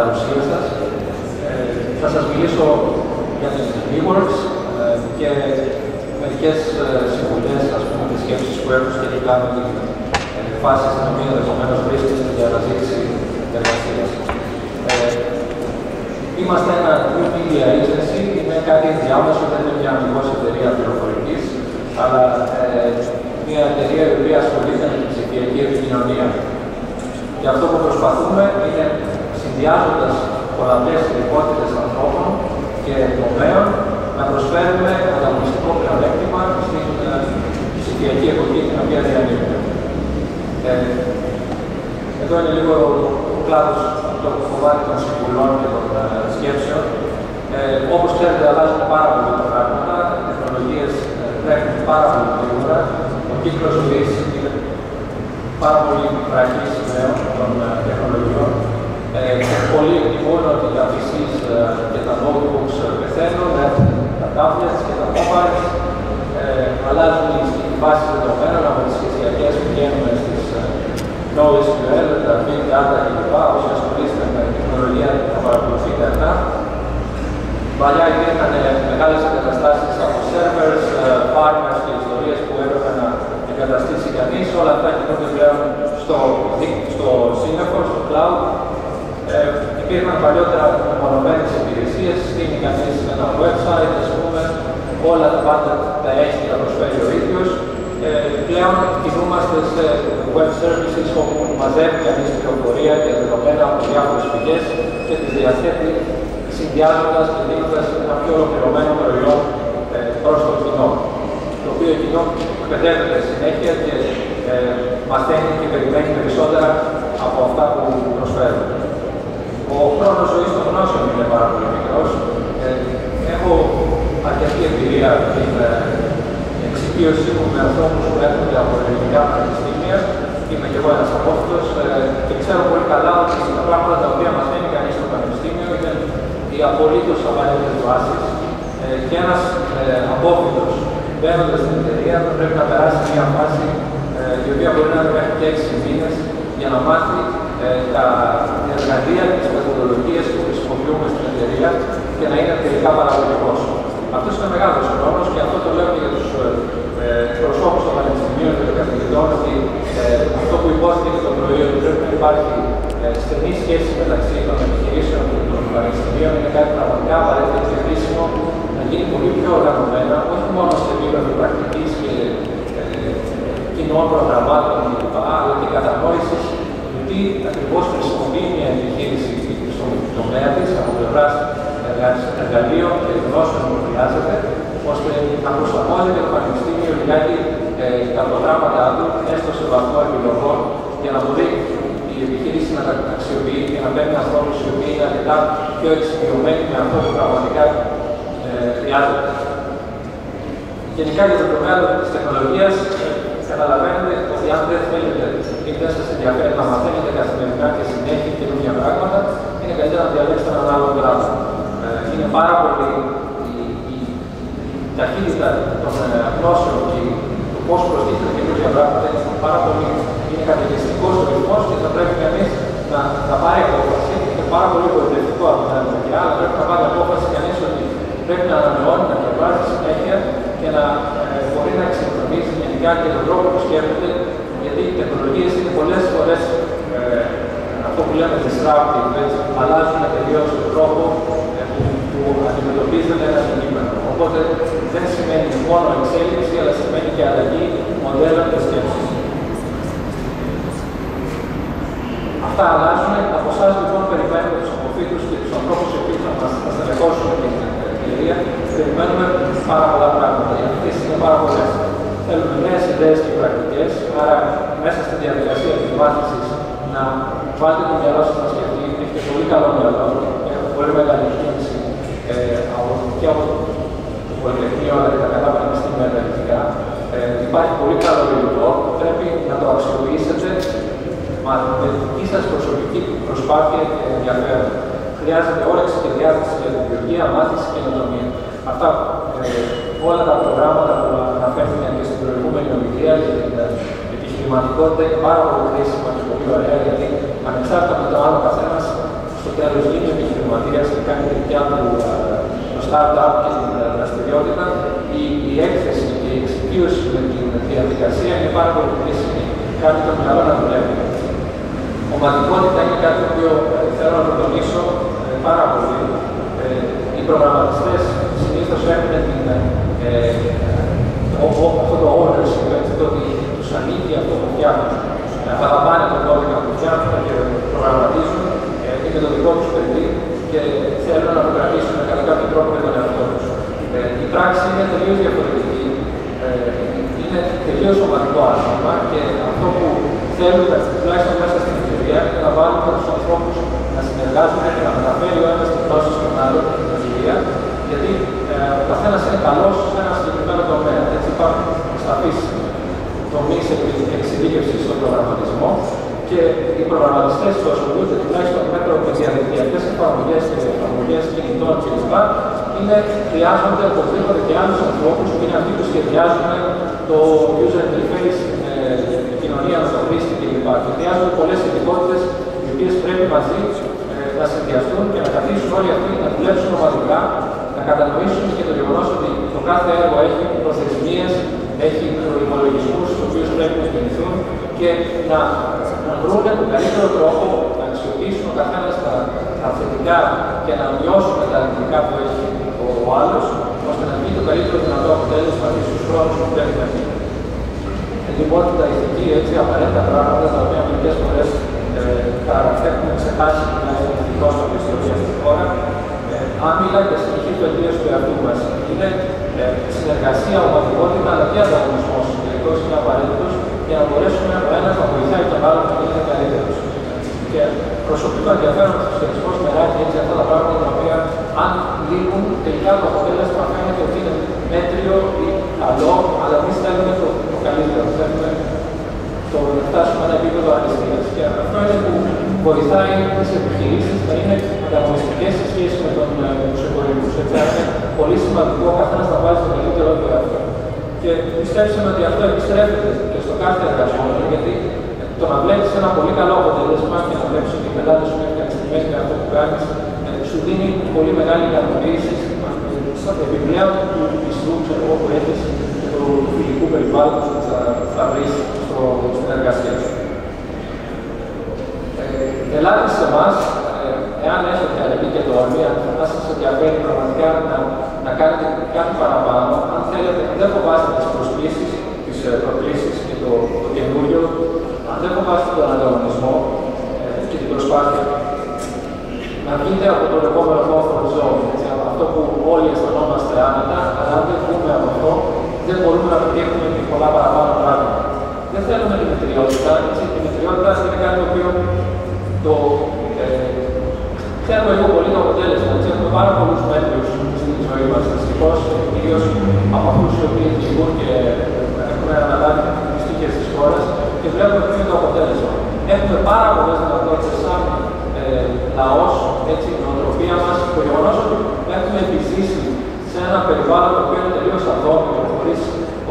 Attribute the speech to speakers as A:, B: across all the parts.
A: παρουσία σας. Θα σας μιλήσω για την eWorks και μερικές συμβουλές, τις σκέψεις που έχω σχετικά με την φάση στην οποία ενδεχομένως βρίσκεστε για αναζήτηση εργασίας. Είμαστε ένα new media agency, είναι κάτι ενδιάμεσο, δεν είναι μια αμυγός εταιρεία πληροφορικής, αλλά μια εταιρεία η οποία ασχολείται με την ψηφιακή επικοινωνία. Και αυτό που προσπαθούμε είναι, συνδυάζοντας πολλαπλές ειδικότητες ανθρώπων και τομέων, να προσφέρουμε ανταγωνιστικό πλεονέκτημα στην ψηφιακή εποχή την οποία διανύουμε. Εδώ είναι λίγο ο κλάδος, το κομμάτι των συμβουλών και των σκέψεων. Όπως ξέρετε, αλλάζουν πάρα πολύ τα πράγματα. Οι τεχνολογίες τρέχουν πάρα πολύ γρήγορα. Ο κύκλος ζωής είναι πάρα πολύ βραχής πλέον των τεχνολογιών. Πολλοί εκτιμούν ότι τα PCs και τα notebooks πεθαίνουν, τα tablets και τα mobiles. Αλλάζουν οι βάσεις δεδομένων από τις σχετικές που βγαίνουν στις NoSQL, τα Big Data κλπ. Όσοι ασχολείστε με τεχνολογία θα παρακολουθείτε αυτά. Παλιά υπήρχαν μεγάλες εγκαταστάσεις από servers, farmers και ιστορίες που έπρεπε να εγκαταστήσει κανείς. Όλα αυτά κινούνται πλέον στο σύννεφο, στο cloud. Υπήρχαν παλιότερα μονομένες υπηρεσίες, στείλει κανείς ένα website, ας πούμε, όλα τα πάντα τα έχει και τα προσφέρει ο ίδιος. Πλέον κινούμαστε σε web services όπου μαζεύει κανείς πληροφορία και δεδομένα από διάφορες πηγές και τις διαθέτει συνδυάζοντας και δίνοντας ένα πιο ολοκληρωμένο προϊόν προς το κοινό. Το οποίο κοινό εκπαιδεύεται συνέχεια και μαθαίνει και περιμένει περισσότερα από αυτά που προσφέρουν. Ο χρόνος ζωής των γνώσεων είναι πάρα πολύ μικρός. Έχω αρκετή εμπειρία στην εξοικείωσή μου με ανθρώπους που έρχονται από ελληνικά πανεπιστήμια. Είμαι και εγώ ένας από αυτούς και ξέρω πολύ καλά ότι τα πράγματα τα οποία μαθαίνει κανείς στο πανεπιστήμιο είναι οι απολύτως απαραίτητες βάσεις και ένας απόφοιτος μπαίνοντας στην εταιρεία θα πρέπει να περάσει μια φάση η οποία μπορεί να είναι μέχρι και 6 μήνες για να μάθει τα εργαλεία και τις μεθοδολογίες που χρησιμοποιούμε στην εταιρεία και να είναι τελικά παραγωγικός. Αυτός είναι μεγάλος χρόνος και αυτό το λέω και για τους προσώπους των πανεπιστημίων και των καθηγητών ότι αυτό που υπόθηκε και το πρωί ότι πρέπει να υπάρχει στενή σχέση μεταξύ των επιχειρήσεων και των πανεπιστημίων είναι κάτι πραγματικά απαραίτητο και χρήσιμο να γίνει πολύ πιο οργανωμένα, όχι μόνο σε επίπεδο πρακτικής και κοινών προγραμμάτων κλπ. Αλλά και κατανόησης του τι ακριβώς χρησιμοποιεί μια επιχείρηση στον τομέα της από πλευράς εργαλείων και γνώσεων που χρειάζεται, ώστε να προσαρμόζεται το πανεπιστήμιο λιγάκι τα προγράμματά του, έστω σε βαθμό επιλογών, για να μπορεί η επιχείρηση να τα αξιοποιεί και να παίρνει ανθρώπους οι οποίοι είναι αρκετά πιο εξοικειωμένοι με αυτό που πραγματικά χρειάζεται. Γενικά για το τομέα της τεχνολογίας, καταλαβαίνετε ότι αν δεν θέλετε ή δεν σας ενδιαφέρει να μαθαίνετε καθημερινά και συνέχεια καινούργια πράγματα, είναι καλύτερα να διαλέξετε έναν άλλο πράγμα. Είναι πάρα πολύ η ταχύτητα των γνώσεων και το πώς προστίθεται καινούργια πράγματα είναι πάρα πολύ. Είναι καταιγιστικός ο ρυθμός και θα πρέπει κανείς να πάρει απόφαση. Είναι πάρα πολύ βοηθευτικό από την άλλη μεριά, αλλά πρέπει να πάρει απόφαση κανείς ότι πρέπει να ανανεώνει, να διαβάζει συνέχεια και να μπορεί να εξυγχρονίσει γενικά και τον τρόπο που σκέφτεται, γιατί οι τεχνολογίες είναι πολλές φορές αυτό που λέμε disruptive, αλλάζουν τελείως τον τρόπο που αντιμετωπίζεται ένα κείμενο. Οπότε δεν σημαίνει μόνο εξέλιξη, αλλά σημαίνει και αλλαγή μοντέλων και σκέψης. Αυτά αλλάζουν. Από εσάς λοιπόν περιμένουμε τους αποφύτους και τους ανθρώπους οι οποίοι θα μας στελεχώσουν την εταιρεία. Περιμένουμε πάρα πολλά πράγματα. Οι απαιτήσεις είναι πάρα πολλές. Θέλουμε νέες ιδέες και πρακτικές. Άρα, μέσα στη διαδικασία της μάθησης να βάλετε το μυαλό σας να σκεφτεί. Έχετε πολύ καλό μυαλό. Έχουμε πολύ μεγάλη κίνηση και από το Πολυτεχνείο αλλά και τα καλά πανεπιστήμια τα ελληνικά. Υπάρχει πολύ καλό υλικό. Πρέπει να το αξιοποιήσετε με δική σας προσωπική προσπάθεια και ενδιαφέρον. Χρειάζεται όρεξη και διάθεση για την δημιουργία, μάθηση και καινοτομία. Αυτά όλα τα προγράμματα που αναφέρθηκαν και στην προηγούμενη ομιλία για την επιχειρηματικότητα είναι πάρα πολύ χρήσιμα και πολύ ωραία, γιατί ανεξάρτητα με το άλλο καθένας στο τέλος γίνει επιχειρηματίας και κάνει τη δικιά του το startup και την δραστηριότητα, η έκθεση και η εξοικείωση με την διαδικασία είναι πάρα πολύ χρήσιμη, κάτι το μυαλό να δουλεύει. Ομαδικότητα είναι κάτι το οποίο θέλω να το τονίσω πάρα πολύ. Οι προγραμματιστές συνήθως έχουν αυτό το ownership, το ότι τους ανήκει αυτό που φτιάχνουν. Παραπάνε τον κώδικα που φτιάχνουν και προγραμματίζουν, είναι το δικό τους παιδί και θέλουν να το κρατήσουν κατά κάποιο τρόπο με τον εαυτό τους. Η πράξη είναι τελείως διαφορετική, είναι τελείως ομαδικό άθλημα και αυτό που θέλουμε, τουλάχιστον μέσα στην εταιρεία, είναι να βάλουμε τους ανθρώπους να συνεργάζονται και να μεταφέρει ο ένας τη γνώση στον άλλο την εταιρεία, γιατί ο καθένας είναι καλός σε ένα συγκεκριμένο τομέα. Έτσι υπάρχουν σαφείς τομείς εξειδίκευσης στον προγραμματισμό και οι προγραμματιστές που ασχολούνται τουλάχιστον με διαδικτυακές εφαρμογές και εφαρμογές κινητών κλπ. Χρειάζονται οπωσδήποτε και άλλους ανθρώπους που είναι αυτοί που σχεδιάζουν το user interface, την κοινωνία με το χρήστη κλπ. Χρειάζονται πολλές ειδικότητες οι οποίες πρέπει μαζί να συνδυαστούν και να καθίσουν όλοι αυτοί να δουλέψουν ομαδικά, να κατανοήσουν και το γεγονός ότι το κάθε έργο έχει προθεσμίες, έχει προϋπολογισμούς στους οποίους πρέπει να κινηθούν και να βρουν τον καλύτερο τρόπο να αξιοποιήσουν ο καθένας τα θετικά και να μειώσουν τα αρνητικά που έχει ο άλλος, ώστε να βγει το καλύτερο δυνατό αποτέλεσμα και στους χρόνους που πρέπει να γίνει. Λοιπόν, τα ηθική έτσι απαραίτητα πράγματα τα οποία μερικές φορές έχουμε ξεχάσει τουλάχιστον ηθικό στο ιστορία στη χώρα. Αν μιλάει για συνεχή βελτίωση του εαυτού μας, είναι συνεργασία, ομαδικότητα, αλλά και ανταγωνισμός. Τελικώς είναι απαραίτητος για να μπορέσουμε ο ένας να βοηθάει τον άλλον να είναι καλύτερος. Και προσωπικό ενδιαφέρον στο σχετισμός μεράκι έτσι αυτά τα πράγματα τα οποία αν λείπουν, τελικά το αποτέλεσμα φαίνεται ότι είναι μέτριο ή καλό, αλλά εμείς θέλουμε το καλύτερο. Θέλουμε να φτάσουμε ένα επίπεδο αριστείας. Και αυτό είναι που βοηθάει τις επιχειρήσεις να είναι ανταγωνιστικές σε σχέση με τους εμπορικούς. Έτσι, είναι πολύ σημαντικό ο καθένας να βάζει το καλύτερο του εαυτό. Και πιστέψαμε ότι αυτό επιστρέφεται και στο κάθε εργαζόμενο, γιατί το να βλέπεις ένα πολύ καλό αποτέλεσμα και να βλέπεις ότι οι πελάτες σου είναι ευχαριστημένοι με αυτό που κάνεις, σου δίνει πολύ μεγάλη ικανοποίηση επιπλέον του πιστού που έχεις και του φιλικού περιβάλλοντος που θα βρεις στην εργασία σου. Ελάτε σε εμάς, εάν έχετε αλληλή και τόλμη, αν σας ενδιαφέρει πραγματικά να κάνετε κάτι παραπάνω, αν θέλετε, δεν φοβάστε τις προσκλήσεις, τις προκλήσεις και το καινούριο, αν δεν φοβάστε τον ανταγωνισμό και την προσπάθεια, να βγείτε από το λεγόμενο comfort zone, αυτό που όλοι αισθανόμαστε άνετα, αλλά αν δεν βγούμε από αυτό, δεν μπορούμε να πετύχουμε και πολλά παραπάνω πράγματα. Δεν θέλουμε τη μετριότητα, η μετριότητα είναι κάτι το οποίο ξέρουμε λίγο πολύ το αποτέλεσμα. Έχουμε πάρα πολλούς μέτριους στην ζωή μας, δυστυχώς, κυρίως από αυτούς οι οποίοι διηγούν και έχουν αναλάβει τις τύχες της χώρας και βλέπουμε ποιο είναι το αποτέλεσμα. Έχουμε πάρα πολλές δυνατότητες σαν λαός, έτσι, η νοοτροπία μας, το γεγονός ότι έχουμε επιζήσει σε ένα περιβάλλον το οποίο είναι τελείως αδόμητο, χωρίς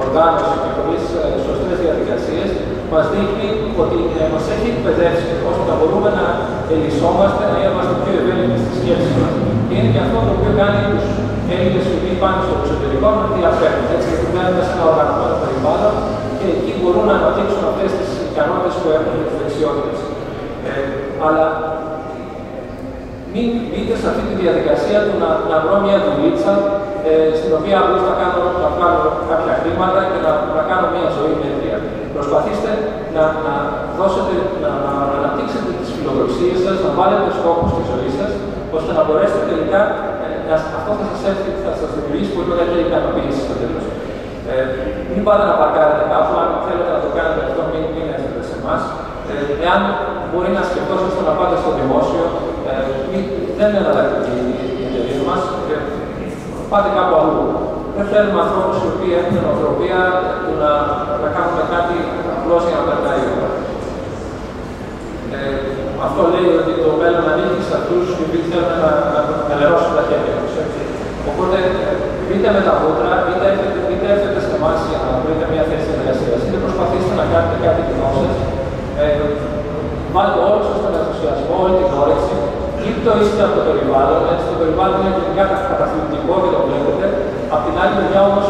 A: οργάνωση και χωρίς σωστές διαδικασίες, μας δείχνει ότι μας έχει εκπαιδεύσει ώστε να μπορούμε να ελισσόμαστε, να είμαστε πιο ευέλικτοι στη σκέψη μας. Και είναι και αυτό το οποίο κάνει τους Έλληνες οι οποίοι πάνε στο εξωτερικό να διαφέρουν. Έτσι, γιατί μένουν σε ένα οργανωμένο περιβάλλον και εκεί μπορούν να αναπτύξουν αυτές τις ικανότητες που έχουν και τις δεξιότητες. Αλλά μην μπείτε σε αυτή τη διαδικασία του να βρω μια δουλίτσα στην οποία απλώς θα βγάλω κάποια χρήματα και να κάνω μια ζωή μέτρια. Προσπαθήστε να αναπτύξετε τις φιλοδοξίες σας, να βάλετε στόχους στη ζωή σας, ώστε να μπορέσετε τελικά, αυτό θα σας έρθει, θα σας δημιουργήσει πολύ μεγαλύτερη ικανοποίηση στο τέλος. Μην πάτε να παρκάρετε κάπου, αν θέλετε να το κάνετε αυτό, μην έρθετε σε εμάς. Εάν μπορεί να σκεφτόσαστε να πάτε στο δημόσιο, δεν είναι εναλλακτική η εταιρεία μας, πάτε κάπου αλλού. Δεν θέλουμε ανθρώπους οι οποίοι έχουν νοοτροπία να κάνουμε κάτι απλώς για να περνάει η ώρα. Αυτό λέει ότι το μέλλον ανήκει σε αυτούς οι οποίοι θέλουν να μελερώσουν τα χέρια τους. Οπότε, μπείτε με τα μούτρα, είτε έρθετε σε εμάς για να βρείτε μια θέση εργασίας, είτε προσπαθήστε να κάνετε κάτι κοινό σας. Βάλτε όλο σας τον ενθουσιασμό, όλη την όρεξη, το ίσχυε από το περιβάλλον, έτσι το περιβάλλον είναι γενικά καταθλιπτικό και το βλέπετε. Απ' την άλλη μεριά όμως,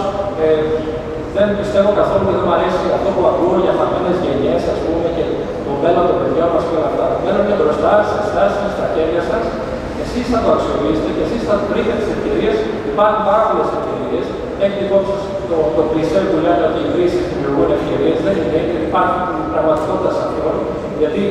A: δεν πιστεύω καθόλου και δεν μου αρέσει αυτό που ακούω για χαμένες γενιές, ας πούμε, και το μέλλον των παιδιών μας και όλα αυτά. Το μέλλον είναι μπροστά, σε εσάς, στα χέρια σας. Εσείς θα το αξιοποιήσετε και εσείς θα βρείτε τις ευκαιρίες. Υπάρχουν πάρα πολλές ευκαιρίες. Έχετε υπόψη το κλισέ που λένε ότι οι κρίσεις δημιουργούν ευκαιρίες. Δεν είναι, υπάρχει πραγματικότητα σε αυτό. Γιατί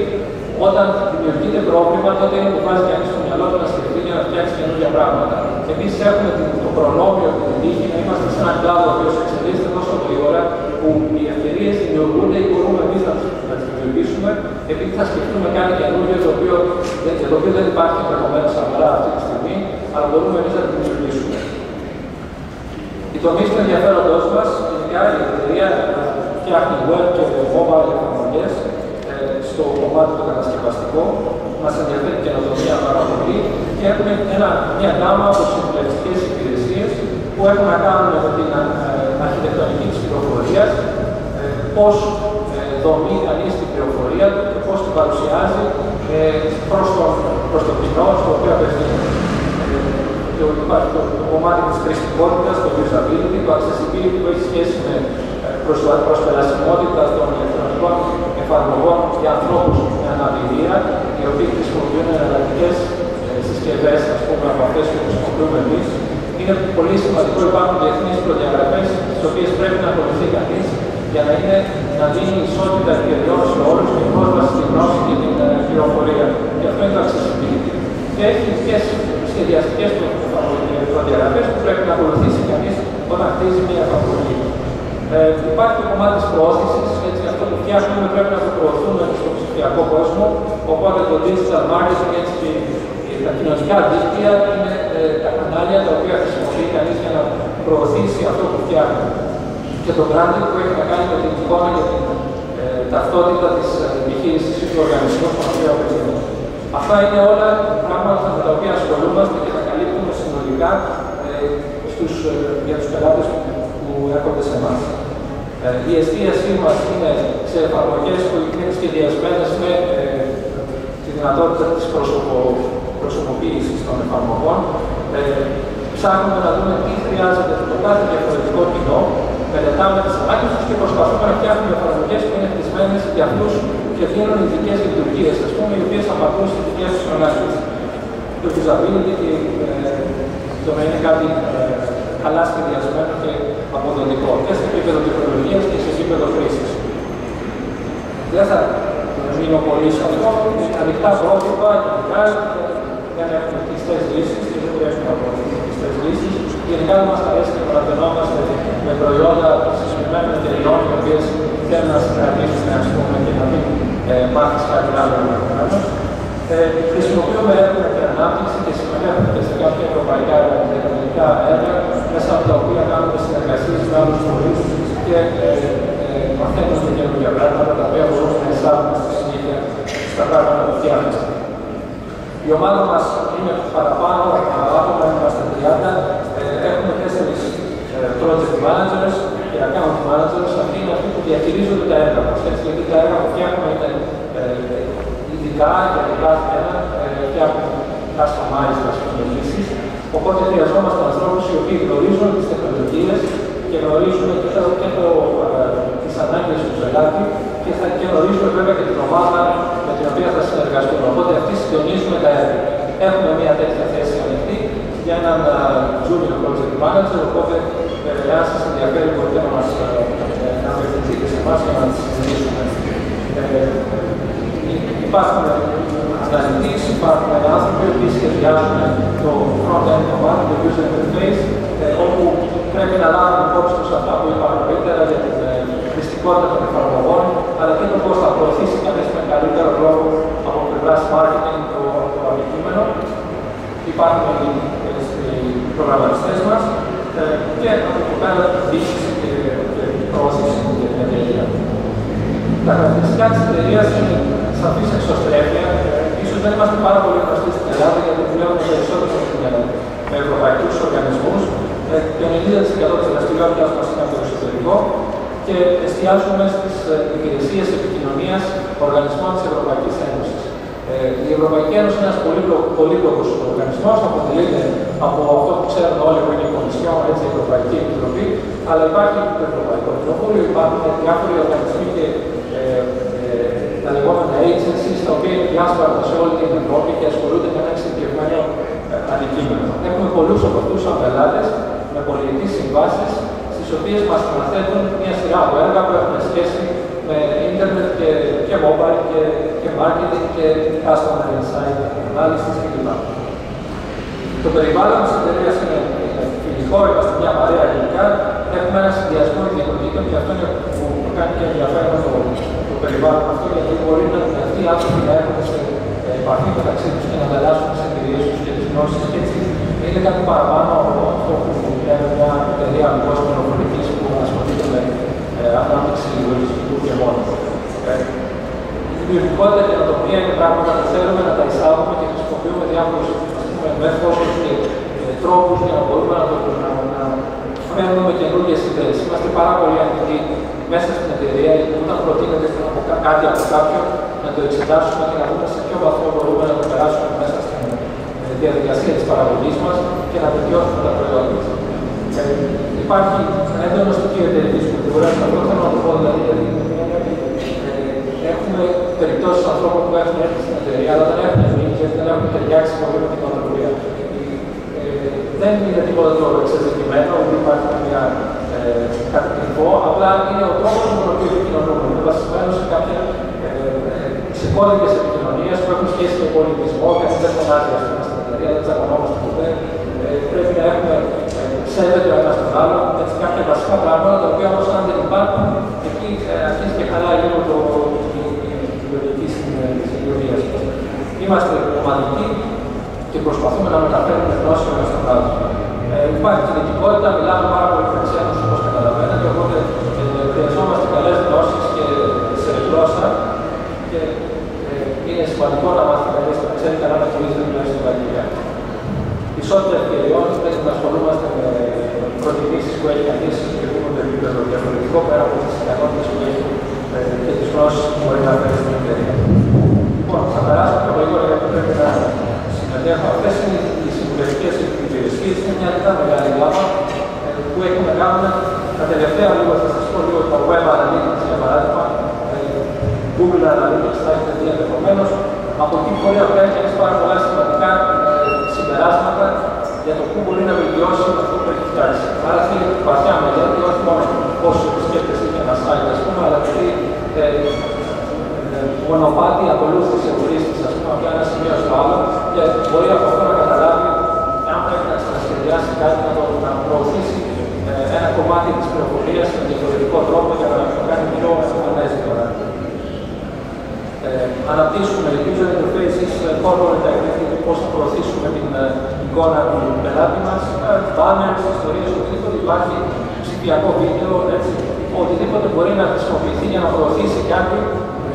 A: όταν δημιουργείται πρόβλημα, τότε είναι που βάζει κανείς στο μυαλό του να σκεφτεί για να φτιάξει καινούργια πράγματα. Επίσης, έχουμε το προνόμιο και την τύχη να είμαστε σε έναν κλάδο ο οποίος εξελίσσεται τόσο γρήγορα, που οι ευκαιρίες δημιουργούνται ή μπορούμε εμείς να τις δημιουργήσουμε, επειδή θα σκεφτούμε κάτι καινούργιο για το οποίο δεν υπάρχει ενδεχομένως αγορά αυτή τη στιγμή, αλλά μπορούμε εμείς να το δημιουργήσουμε. Οι τομείς του ενδιαφέροντός μας, ειδικά η εταιρεία φτιάχνει web και mobile εφαρμογές στο κομμάτι το κατασκευαστικό. Μας ενδιαφέρει η καινοτομία πάρα πολύ και έχουμε μια γάμα από συμβουλευτικές υπηρεσίες που έχουν να κάνουν με την αρχιτεκτονική της πληροφορίας, πώς δομεί κανείς την πληροφορία του και πώς την παρουσιάζει προς το κοινό στο οποίο απευθύνεται. Υπάρχει το κομμάτι της χρηστικότητας, το usability, το accessibility που έχει σχέση με προσπελασιμότητα των ηλεκτρονικών εφαρμογών για ανθρώπους με αναπηρία, οι οποίοι χρησιμοποιούν εναλλακτικές συσκευές, ας πούμε, από αυτές που χρησιμοποιούμε εμείς. Είναι πολύ σημαντικό, υπάρχουν διεθνείς προδιαγραφές, τις οποίες πρέπει να ακολουθεί κανείς για να δίνει ισότητα ευκαιριών σε όλους και πρόσβαση στη γνώση και την πληροφορία. Και αυτό είναι το accessibility. Και έχει και σχεδιαστικές προδιαγραφές που πρέπει να ακολουθήσει κανείς όταν χτίζει μια εφαρμογή. Υπάρχει το κομμάτι της προώθησης, έτσι αυτό που φτιάχνουμε πρέπει να το προωθούμε στο ψηφιακό κόσμο. Οπότε το digital marketing, έτσι και τα κοινωνικά δίκτυα είναι τα κανάλια τα οποία χρησιμοποιεί κανείς για να προωθήσει αυτό που φτιάχνει. Και το branding που έχει να κάνει με την εικόνα και την ταυτότητα της επιχείρησης ή του οργανισμού στον οποίο απευθύνεται. Αυτά είναι όλα πράγματα με τα οποία ασχολούμαστε και τα καλύπτουμε συνολικά για τους πελάτες που έρχονται σε εμάς. Η εστίασή μας είναι σε εφαρμογές που είναι σχεδιασμένες με τη δυνατότητα της προσωποποίησης των εφαρμογών. Ψάχνουμε να δούμε τι χρειάζεται το κάθε διαφορετικό κοινό, μελετάμε τις ανάγκες τους και προσπαθούμε να φτιάχνουμε εφαρμογές που είναι χτισμένες για αυτούς και δίνουν ειδικές λειτουργίες, ας πούμε, οι οποίες απαντούν στις δικές τους ανάγκες. Το usability και το να είναι κάτι καλά σχεδιασμένο και αποδοτικό και σε επίπεδο τεχνολογίας και σε επίπεδο χρήσης. Δεν θα μείνω πολύ σε αυτό. Ανοιχτά πρότυπα, γενικά δεν έχουμε κλειστές λύσεις και δεν πρέπει να έχουμε κλειστές λύσεις. Γενικά δεν μας αρέσει να παραπαινόμαστε με προϊόντα συγκεκριμένων εταιριών, οι οποίες θέλουν να συνεργαστούν, ας πούμε, και να μην μάθεις κάτι άλλο να κάνεις. Χρησιμοποιούμε έρευνα και ανάπτυξη και συμμετέχουμε και σε κάποια ευρωπαϊκά ερευνητικά έργα, μέσα από τα οποία κάνουμε συνεργασίες με άλλους φορείς και μαθαίνουμε και καινούργια πράγματα, τα οποία μπορούμε να εισάγουμε στη συνέχεια στα πράγματα που φτιάχνουμε. Η ομάδα μας είναι παραπάνω άτομα, είμαστε 30. Έχουμε 4 project managers και account managers. Αυτοί είναι αυτοί που διαχειρίζονται τα έργα μας. Γιατί τα έργα που φτιάχνουμε είναι ειδικά για το κάθε ένα, φτιάχνουμε customized λύσεις. Οπότε χρειαζόμαστε ανθρώπους οι οποίοι γνωρίζουν τις τεχνολογίες και γνωρίζουν και τις ανάγκες του πελάτη και γνωρίζουν βέβαια και την ομάδα με την οποία θα συνεργαστούμε. Οπότε αυτοί συντονίζουμε τα έργα. Έχουμε μια τέτοια θέση ανοιχτή για έναν junior project manager, οπότε εάν σας ενδιαφέρει μπορείτε να απευθυνθείτε σε εμάς για να τις συζητήσουμε. Υπάρχουν αναλυτές, υπάρχουν άνθρωποι που σχεδιάζουν το front-end κομμάτι, το user interface, όπου πρέπει να λάβουν υπόψη τους αυτά που είπα νωρίτερα για την χρηστικότητα των εφαρμογών, αλλά και το πώς θα προωθήσει κανείς με καλύτερο τρόπο από πλευράς marketing το αντικείμενο. Υπάρχουν οι προγραμματιστές μας και από εκεί πέρα διοίκηση και προώθηση για την εταιρεία. Τα χαρακτηριστικά της εταιρείας είναι σαφής εξωστρέφεια. Ίσως δεν είμαστε πάρα πολύ γνωστοί στην Ελλάδα, γιατί δουλεύουμε περισσότερο με ευρωπαϊκούς οργανισμούς. Το 90% της δραστηριότητας μας είναι από το εξωτερικό και εστιάζουμε στις υπηρεσίες επικοινωνίας οργανισμών της Ευρωπαϊκής Ένωσης. Η Ευρωπαϊκή Ένωση είναι ένας πολύπλοκος οργανισμός, αποτελείται από αυτό που ξέρουν όλοι που είναι η Κομισιόν, έτσι, η Ευρωπαϊκή Επιτροπή, αλλά υπάρχει και το Ευρωπαϊκό Κοινοβούλιο, υπάρχουν διάφοροι οργανισμοί και τα λεγόμενα agencies, τα οποία είναι διάσπαρτα σε όλη την Ευρώπη και ασχολούνται με ένα εξειδικευμένο αντικείμενο. Έχουμε πολλούς από αυτούς πελάτες με πολυετήσεις συμβάσεις, στις οποίες μας αναθέτουν μια σειρά από έργα που έχουν σχέση με ίντερνετ και mobile και marketing και customer insight, ανάλυσης κλπ. Το περιβάλλον της εταιρείας είναι φιλικό, είμαστε μια παρέα γενικά, έχουμε ένα συνδυασμό ιδιωτήτων και αυτό είναι που κάνει και ενδιαφέρον το περιβάλλον αυτό, γιατί μπορεί να αυτοί οι άνθρωποι να έρχονται σε επαφή μεταξύ τους και να ανταλλάσσουν τις εμπειρίες τους και τις γνώσεις και έτσι είναι κάτι παραπάνω από αυτό που λέμε μια εταιρεία αμυγός πληροφορικής που ασχολείται με ανάπτυξη λογιστικού και μόνο. Η δημιουργικότητα και η καινοτομία είναι πράγματα που θέλουμε να τα εισάγουμε και χρησιμοποιούμε διάφορους μέθοδους και τρόπους για να μπορούμε να φέρνουμε καινούργιες ιδέες. Είμαστε πάρα πολύ ανοιχτοί μέσα στην εταιρεία, όταν προτείνεται κάτι από κάποιον, να το εξετάσουμε και να δούμε σε ποιο βαθμό μπορούμε να το περάσουμε μέσα στην διαδικασία της παραγωγής μας και να βελτιώσουμε τα προϊόντα μας. Υπάρχει ένα έντονο στοιχείο εταιρικής κουλτούρας, αυτό θέλω να το πω δηλαδή, έχουμε περιπτώσεις ανθρώπων που έχουν έρθει στην εταιρεία, αλλά δεν έχουν μείνει γιατί δεν έχουν ταιριάξει πολύ με την νοοτροπία. Δεν είναι τίποτα το εξειδικευμένο, ότι υπάρχει κάτι κρυφό, απλά είναι ο τρόπος με τον οποίο επικοινωνούμε. Είναι βασισμένο σε κώδικες επικοινωνίας που έχουν σχέση με πολιτισμό, γιατί δεν φωνάζει στην εταιρεία, δεν τσακωνόμαστε ποτέ. Πρέπει να έχουμε σέβεται ο ένας τον άλλο, έτσι κάποια βασικά πράγματα, τα οποία όμως αν δεν υπάρχουν, εκεί αρχίζει και καλά λίγο η λογική συγκλονία. Είμαστε ομαδικοί και προσπαθούμε να μεταφέρουμε γνώση ο ένας τον άλλο. Υπάρχει κινητικότητα, μιλάμε πάρα πολύ με ξένους όπως καταλαβαίνετε, οπότε χρειαζόμαστε καλές γνώσεις και σε γλώσσα και είναι σημαντικό να μάθει κανείς να ξέρει καλά να χειρίζεται τουλάχιστον στα αγγλικά. Ισότητα ευκαιριών, πρέπει να ασχολούμαστε με προτιμήσεις που έχει κανείς και δίνονται επίπεδο διαφορετικό πέρα από τις ικανότητες που έχει και τις γνώσεις που μπορεί να φέρει στην εταιρεία. Λοιπόν, θα περάσω πιο γρήγορα γιατί πρέπει να συμμετέχω. Αυτές είναι οι συμβουλευτικές υπηρεσίες. Είναι μια αρκετά μεγάλη γάμα που έχουμε να κάνουμε. Τα τελευταία λίγο θα σας πω λίγο το Web Analytics για παράδειγμα. Google Analytics θα έχετε δει ενδεχομένως. Από εκεί μπορεί να βγάλει κανείς πάρα πολλά σημαντικά συμπεράσματα για το πού μπορεί να βελτιώσει αυτό που έχει φτιάξει. Άρα αυτή είναι βαθιά μελέτη, όχι μόνο πόσους επισκέπτες έχει ένα site, ας πούμε, αλλά και μονοπάτι ακολούθηση ο χρήστης, ας πούμε, από ένα σημείο στο άλλο, και μπορεί από αυτό να καταλάβει αν πρέπει να ξανασχεδιάσει κάτι, να προωθήσει ένα κομμάτι της πληροφορίας με διαφορετικό τρόπο για να το κάνει πιο εμφανές. Αναπτύσσουμε user interfaces, corporate identity, πώς θα προωθήσουμε την εικόνα του πελάτη μας, banners, ιστορίες, οτιδήποτε υπάρχει, ψηφιακό βίντεο, έτσι, οτιδήποτε μπορεί να χρησιμοποιηθεί για να προωθήσει κάτι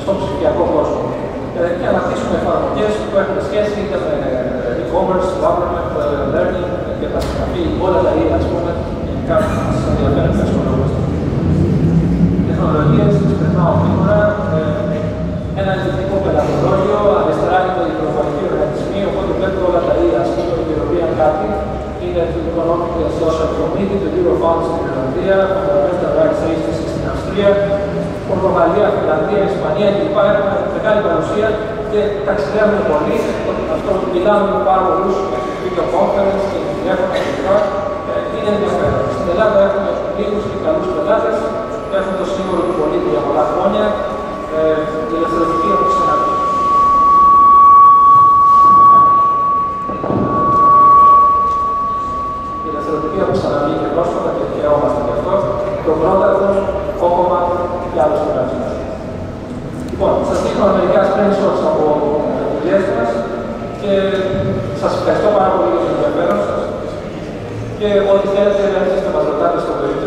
A: στον ψηφιακό κόσμο. Και αναπτύσσουμε εφαρμογές που έχουν σχέση είτε με e-commerce, government, learning και τα συναφή, όλα τα ίδια, ας πούμε, γενικά μας ενδιαφέρουν να ασχολούμαστε. Τεχνολογίες, τις περνάω γρήγορα. Ένα ειδικό πελατολόγιο, αριστερά είναι το διπλωματικοί οργανισμοί, οπότε βλέπετε όλα τα ίδια, ας πούμε, το European Capital, είναι το Economic and Social Committee, το Eurofound στην Ιρλανδία, το Fundamental Rights Agency στην Αυστρία, Πορτογαλία, Φιλανδία, Ισπανία κλπ. Έχουμε μεγάλη παρουσία και ταξιδεύουμε πολύ. Αυτό μιλάμε με πάρα πολλούς video conference και τηλέφωνα κλπ. Είναι ενδιαφέρον. Στην Ελλάδα έχουμε λίγους και καλούς πελάτες, έχουμε το σύμβολο του πολίτη για πολλά χρόνια. Η ελευθερωτική όπως ξαναπεί. Η ελευθερωτική όπως ξαναπεί και πρόσφατα και χαιρόμαστε γι' αυτό, το πρότατο, κόμμα και άλλους οργανισμούς. Λοιπόν, σας δείχνω μερικά screenshots από δουλειές μας και σας ευχαριστώ πάρα πολύ για το ενδιαφέρον σας και ό,τι θέλετε να έρθετε να μας ρωτάτε στο περίπτωση.